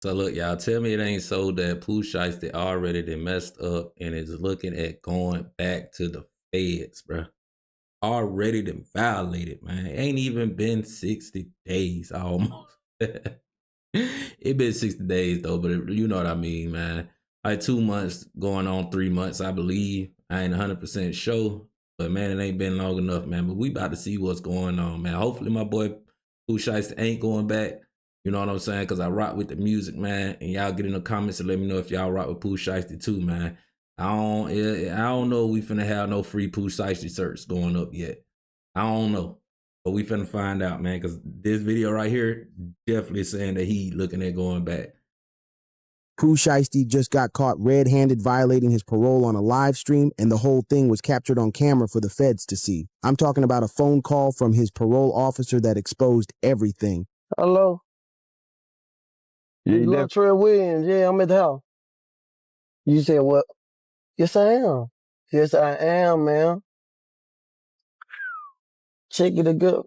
So look, y'all, tell me it ain't so that Pooh Shiesty already done messed up and is looking at going back to the feds, bruh. Already done violated, man. It ain't even been 60 days almost. It been 60 days though, but you know what I mean, man. Like 2 months going on 3 months, I believe. I ain't 100% sure, but man, it ain't been long enough, man. But we about to see what's going on, man. Hopefully my boy Pooh Shiesty ain't going back. You know what I'm saying? Because I rock with the music, man. And y'all get in the comments and let me know if y'all rock with Pooh Shiesty too, man. I don't know if we finna have no free Pooh Shiesty search going up yet. I don't know. But we finna find out, man, because this video right here definitely saying that he looking at going back. Pooh Shiesty just got caught red-handed violating his parole on a live stream, and the whole thing was captured on camera for the feds to see. I'm talking about a phone call from his parole officer that exposed everything. Hello? Yeah, You Latrell Williams. Yeah, I'm at the house. You said what? Yes, I am. Yes, I am, man. Check it again.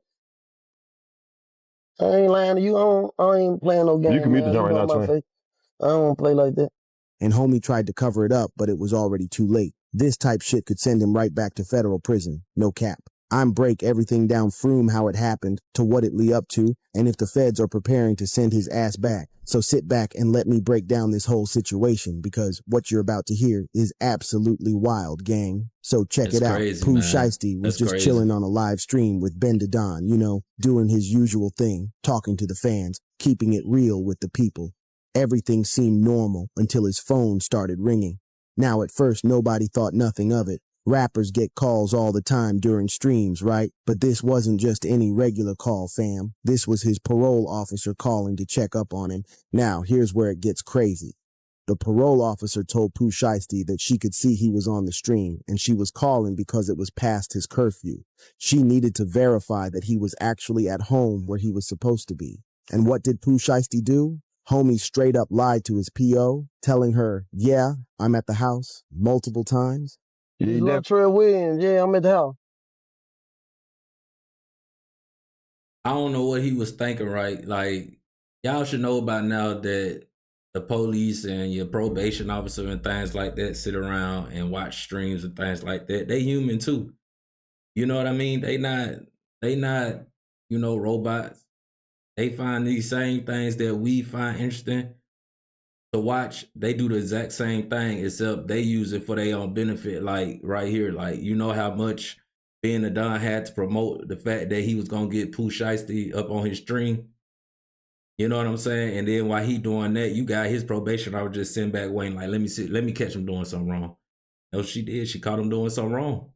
I ain't lying to you. I ain't playing no game. You can mute the joint right now, my twin. face. I don't want to play like that. And homie tried to cover it up, but it was already too late. This type shit could send him right back to federal prison. No cap. I'm break everything down from how it happened to what it lead up to, and if the feds are preparing to send his ass back. So sit back and let me break down this whole situation, because what you're about to hear is absolutely wild, gang. So check it out. Pooh Shiesty was just chilling on a live stream with Ben Don, you know, doing his usual thing, talking to the fans, keeping it real with the people. Everything seemed normal until his phone started ringing. Now at first nobody thought nothing of it. Rappers get calls all the time during streams, right? But this wasn't just any regular call, fam. This was his parole officer calling to check up on him. Now, here's where it gets crazy. The parole officer told Pooh Shiesty that she could see he was on the stream, and she was calling because it was past his curfew. She needed to verify that he was actually at home where he was supposed to be. And what did Pooh Shiesty do? Homie straight up lied to his PO, telling her, yeah, I'm at the house, multiple times. You Latrell Williams. Yeah, I'm at the house. I don't know what he was thinking, right? Like, y'all should know by now that the police and your probation officer and things like that sit around and watch streams and things like that. They human too. You know what I mean? They not, you know, robots. They find these same things that we find interesting to watch. They do the exact same thing, except they use it for their own benefit. Like right here, like, you know how much Ben Don had to promote the fact that he was gonna get Pooh Shiesty up on his stream. You know what I'm saying? And then while he doing that, you got his probation officer just sitting back waiting, like, let me catch him doing something wrong. No, she did. She caught him doing something wrong.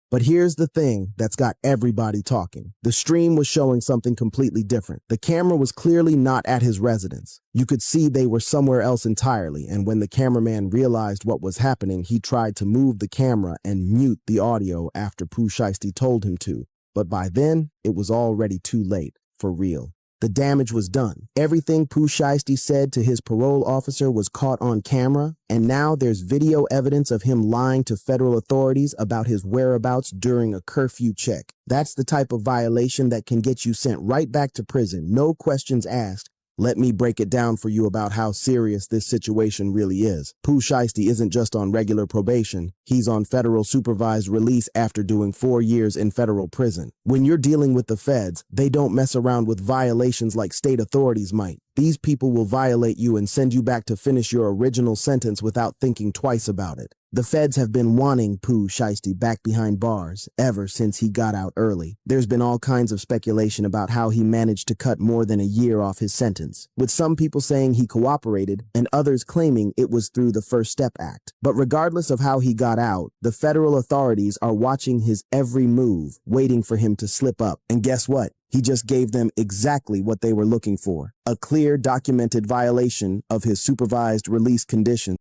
But here's the thing that's got everybody talking. The stream was showing something completely different. The camera was clearly not at his residence. You could see they were somewhere else entirely, and when the cameraman realized what was happening, he tried to move the camera and mute the audio after Pooh Shiesty told him to. But by then, it was already too late, for real. The damage was done. Everything Pooh Shiesty said to his parole officer was caught on camera, and now there's video evidence of him lying to federal authorities about his whereabouts during a curfew check. That's the type of violation that can get you sent right back to prison, no questions asked. Let me break it down for you about how serious this situation really is. Pooh Shiesty isn't just on regular probation. He's on federal supervised release after doing 4 years in federal prison. When you're dealing with the feds, they don't mess around with violations like state authorities might. These people will violate you and send you back to finish your original sentence without thinking twice about it. The feds have been wanting Pooh Shiesty back behind bars ever since he got out early. There's been all kinds of speculation about how he managed to cut more than a year off his sentence, with some people saying he cooperated and others claiming it was through the First Step Act. But regardless of how he got out, the federal authorities are watching his every move, waiting for him to slip up. And guess what? He just gave them exactly what they were looking for, a clear, documented violation of his supervised release conditions.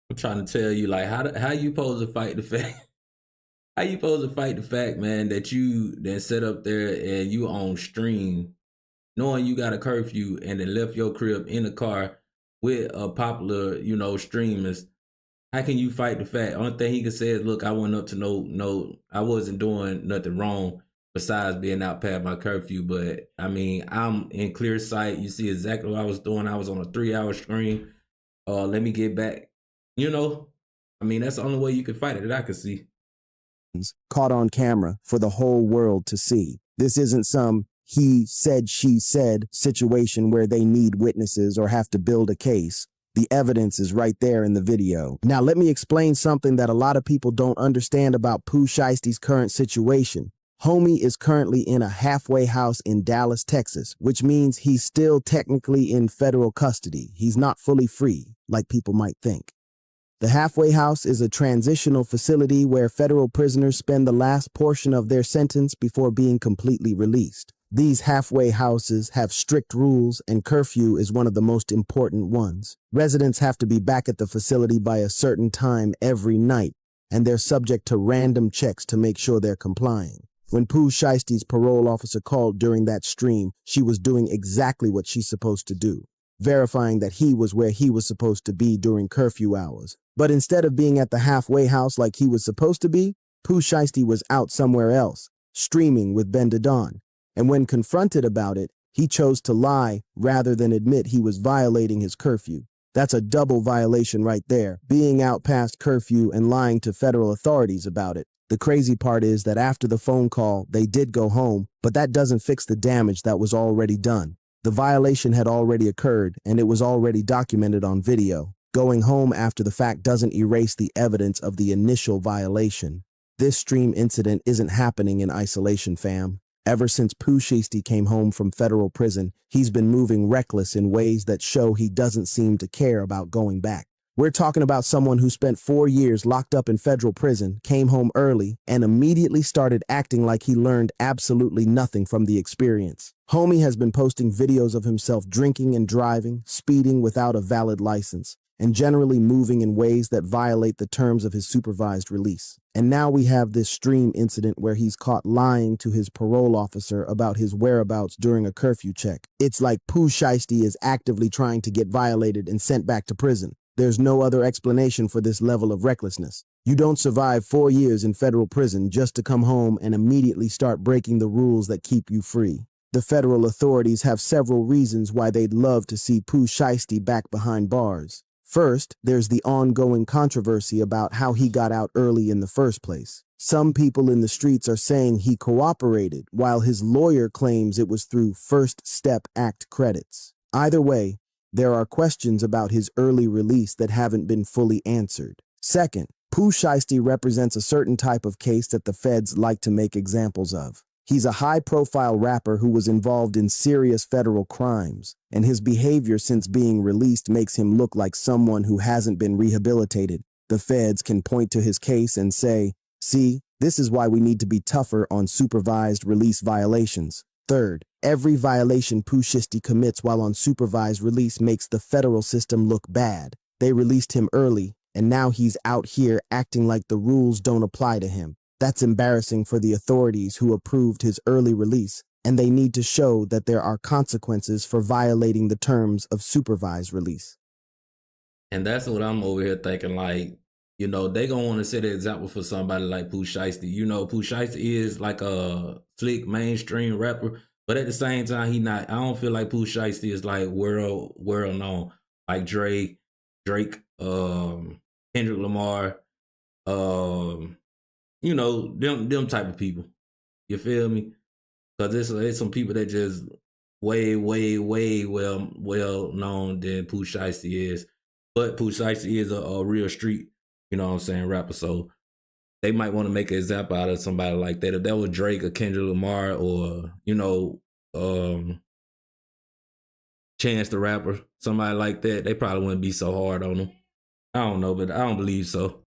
I'm trying to tell you, like, how you supposed to fight the fact? How you supposed to fight the fact, man, that you then sit up there and you on stream, knowing you got a curfew, and then left your crib in the car with a popular, you know, streamers? How can you fight the fact? Only thing he can say is, look, I went up to no, I wasn't doing nothing wrong. besides being out past my curfew. But I mean, I'm in clear sight. You see exactly what I was doing. I was on a 3-hour stream. Let me get back. You know, I mean, that's the only way you can fight it that I can see. Caught on camera for the whole world to see. This isn't some he said, she said situation where they need witnesses or have to build a case. The evidence is right there in the video. Now, let me explain something that a lot of people don't understand about Pooh Shiesty's current situation. Homie is currently in a halfway house in Dallas, Texas, which means he's still technically in federal custody. He's not fully free, like people might think. The halfway house is a transitional facility where federal prisoners spend the last portion of their sentence before being completely released. These halfway houses have strict rules, and curfew is one of the most important ones. Residents have to be back at the facility by a certain time every night, and they're subject to random checks to make sure they're complying. When Pooh Shiesty's parole officer called during that stream, she was doing exactly what she's supposed to do, verifying that he was where he was supposed to be during curfew hours. But instead of being at the halfway house like he was supposed to be, Pooh Shiesty was out somewhere else, streaming with Ben Don. And when confronted about it, he chose to lie rather than admit he was violating his curfew. That's a double violation right there, being out past curfew and lying to federal authorities about it. The crazy part is that after the phone call, they did go home, but that doesn't fix the damage that was already done. The violation had already occurred, and it was already documented on video. Going home after the fact doesn't erase the evidence of the initial violation. This stream incident isn't happening in isolation, fam. Ever since Pooh Shiesty came home from federal prison, he's been moving reckless in ways that show he doesn't seem to care about going back. We're talking about someone who spent 4 years locked up in federal prison, came home early, and immediately started acting like he learned absolutely nothing from the experience. Homie has been posting videos of himself drinking and driving, speeding without a valid license, and generally moving in ways that violate the terms of his supervised release. And now we have this stream incident where he's caught lying to his parole officer about his whereabouts during a curfew check. It's like Pooh Shiesty is actively trying to get violated and sent back to prison. There's no other explanation for this level of recklessness. You don't survive 4 years in federal prison just to come home and immediately start breaking the rules that keep you free. The federal authorities have several reasons why they'd love to see Pooh Shiesty back behind bars. First, there's the ongoing controversy about how he got out early in the first place. Some people in the streets are saying he cooperated, while his lawyer claims it was through First Step Act credits. Either way, there are questions about his early release that haven't been fully answered. Second, Pooh Shiesty represents a certain type of case that the feds like to make examples of. He's a high-profile rapper who was involved in serious federal crimes, and his behavior since being released makes him look like someone who hasn't been rehabilitated. The feds can point to his case and say, "See, this is why we need to be tougher on supervised release violations." Third, every violation Pooh Shiesty commits while on supervised release makes the federal system look bad. They released him early, and now he's out here acting like the rules don't apply to him. That's embarrassing for the authorities who approved his early release, and they need to show that there are consequences for violating the terms of supervised release. And that's what I'm over here thinking, like, you know, they gonna want to set an example for somebody like Pooh Shiesty. You know, Pooh Shiesty is like a slick mainstream rapper, but at the same time, I don't feel like Pooh Shiesty is like world known, like Drake, Kendrick Lamar, you know, them type of people. You feel me? Because there's some people that just way well known than Pooh Shiesty is. But Pooh Shiesty is a real street, you know what I'm saying, rapper. So they might want to make an example out of somebody like that. If that was Drake or Kendrick Lamar or, you know, Chance the Rapper, somebody like that, they probably wouldn't be so hard on them. I don't know, but I don't believe so.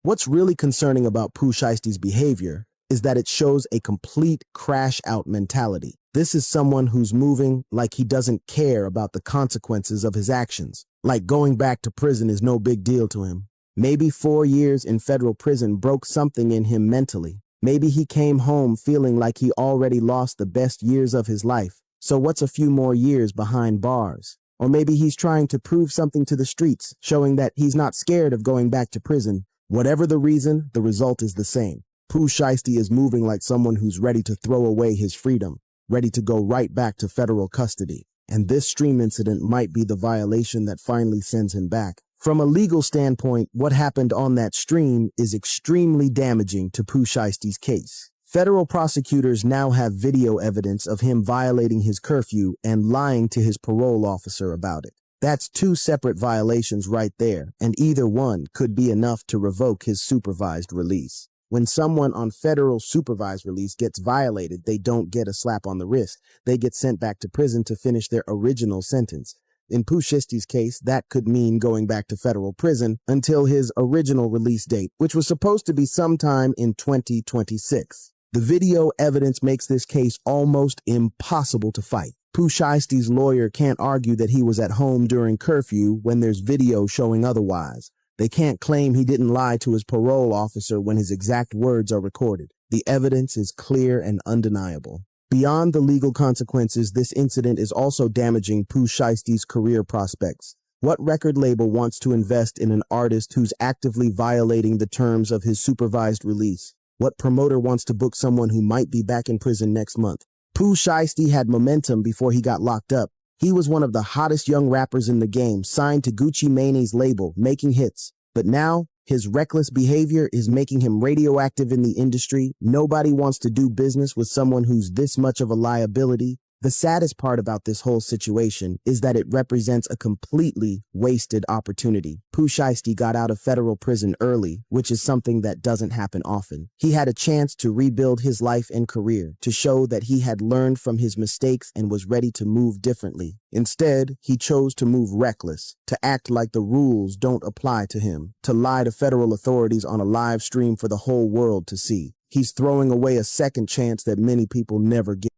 What's really concerning about Pooh Shiesty's behavior is that it shows a complete crash-out mentality. This is someone who's moving like he doesn't care about the consequences of his actions. Like going back to prison is no big deal to him. Maybe 4 years in federal prison broke something in him mentally. Maybe he came home feeling like he already lost the best years of his life. So what's a few more years behind bars? Or maybe he's trying to prove something to the streets, showing that he's not scared of going back to prison. Whatever the reason, the result is the same. Pooh Shiesty is moving like someone who's ready to throw away his freedom, ready to go right back to federal custody. And this stream incident might be the violation that finally sends him back. From a legal standpoint, what happened on that stream is extremely damaging to Pooh Shiesty's case. Federal prosecutors now have video evidence of him violating his curfew and lying to his parole officer about it. That's two separate violations right there, and either one could be enough to revoke his supervised release. When someone on federal supervised release gets violated, they don't get a slap on the wrist. They get sent back to prison to finish their original sentence. In Pooh Shiesty's case, that could mean going back to federal prison until his original release date, which was supposed to be sometime in 2026. The video evidence makes this case almost impossible to fight. Pooh Shiesty's lawyer can't argue that he was at home during curfew when there's video showing otherwise. They can't claim he didn't lie to his parole officer when his exact words are recorded. The evidence is clear and undeniable. Beyond the legal consequences, this incident is also damaging Pooh Shiesty's career prospects. What record label wants to invest in an artist who's actively violating the terms of his supervised release? What promoter wants to book someone who might be back in prison next month? Pooh Shiesty had momentum before he got locked up. He was one of the hottest young rappers in the game, signed to Gucci Mane's label, making hits. But now, his reckless behavior is making him radioactive in the industry. Nobody wants to do business with someone who's this much of a liability. The saddest part about this whole situation is that it represents a completely wasted opportunity. Pooh Shiesty got out of federal prison early, which is something that doesn't happen often. He had a chance to rebuild his life and career, to show that he had learned from his mistakes and was ready to move differently. Instead, he chose to move reckless, to act like the rules don't apply to him, to lie to federal authorities on a live stream for the whole world to see. He's throwing away a second chance that many people never get.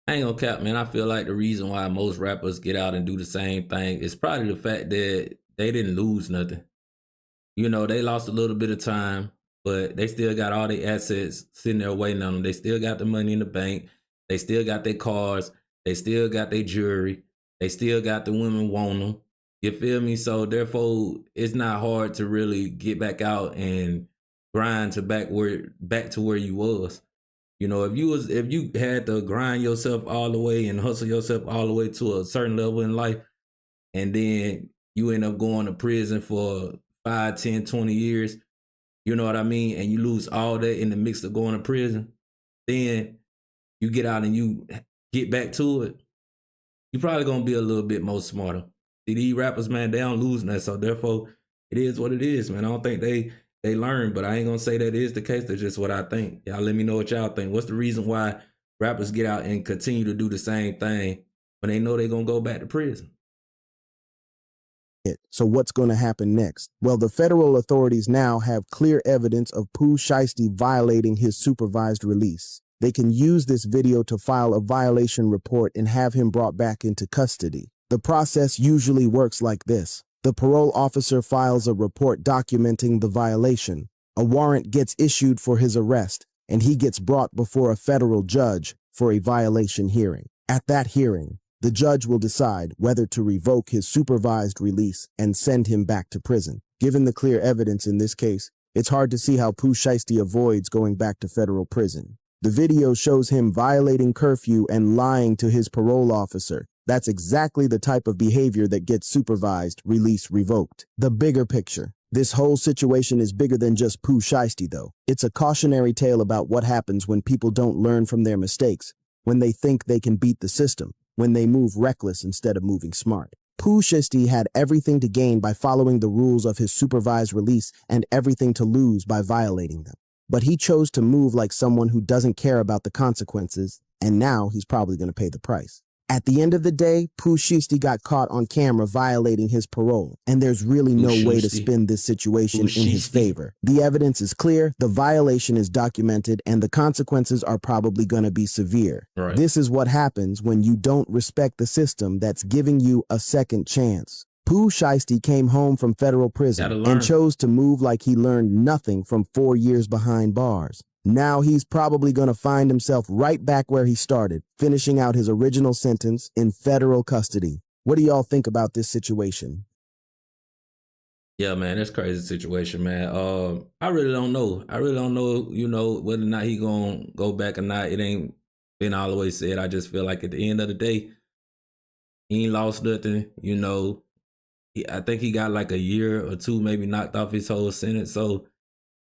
I ain't gonna cap, man. I feel like the reason why most rappers get out and do the same thing is probably the fact that they didn't lose nothing. You know, they lost a little bit of time, but they still got all their assets sitting there waiting on them. They still got the money in the bank. They still got their cars. They still got their jewelry. They still got the women want them. You feel me? So therefore, it's not hard to really get back out and grind to back to where you was. You know, if you had to grind yourself all the way and hustle yourself all the way to a certain level in life, and then you end up going to prison for 5, 10, 20 years, you know what I mean? And you lose all that in the mix of going to prison, then you get out and you get back to it, you're probably gonna be a little bit more smarter. See, these rappers, man, they don't lose that, so therefore it is what it is, man. I don't think they learn, but I ain't gonna say that is the case. That's just what I think. Y'all let me know what y'all think. What's the reason why rappers get out and continue to do the same thing when they know they're gonna go back to prison? So what's going to happen next? Well, the federal authorities now have clear evidence of Pooh Shiesty violating his supervised release. They can use this video to file a violation report and have him brought back into custody. The process usually works like this. The parole officer files a report documenting the violation. A warrant gets issued for his arrest, and he gets brought before a federal judge for a violation hearing. At that hearing, the judge will decide whether to revoke his supervised release and send him back to prison. Given the clear evidence in this case, it's hard to see how Pooh Shiesty avoids going back to federal prison. The video shows him violating curfew and lying to his parole officer. That's exactly the type of behavior that gets supervised release revoked. The bigger picture. This whole situation is bigger than just Pooh Shiesty, though. It's a cautionary tale about what happens when people don't learn from their mistakes, when they think they can beat the system, when they move reckless instead of moving smart. Pooh Shiesty had everything to gain by following the rules of his supervised release and everything to lose by violating them. But he chose to move like someone who doesn't care about the consequences, and now he's probably going to pay the price. At the end of the day, Pooh Shiesty got caught on camera violating his parole, and there's really no way to spin this situation in his favor. The evidence is clear, the violation is documented, and the consequences are probably going to be severe. Right. This is what happens when you don't respect the system that's giving you a second chance. Pooh Shiesty came home from federal prison and chose to move like he learned nothing from 4 years behind bars. Now he's probably going to find himself right back where he started, finishing out his original sentence in federal custody. What do y'all think about this situation? Yeah, man, that's crazy situation, man. I really don't know. I really don't know, whether or not he gonna go back or not. It ain't been all the way said. I just feel like at the end of the day, he ain't lost nothing. I think he got like a year or two, maybe knocked off his whole sentence. So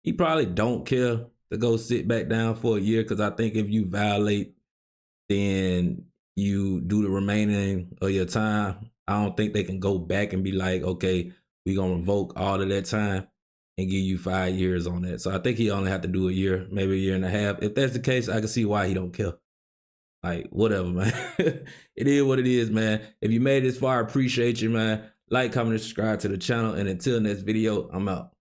he probably don't care to go sit back down for a year because I think if you violate, then you do the remaining of your time. I don't think they can go back and be like, okay, we gonna revoke all of that time and give you 5 years on that. So I think he only have to do a year, maybe a year and a half. If that's the case, I can see why he don't care. Like, whatever, man. It is what it is, man. If you made it this far, I appreciate you, man. Like, comment, and subscribe to the channel. And until next video, I'm out.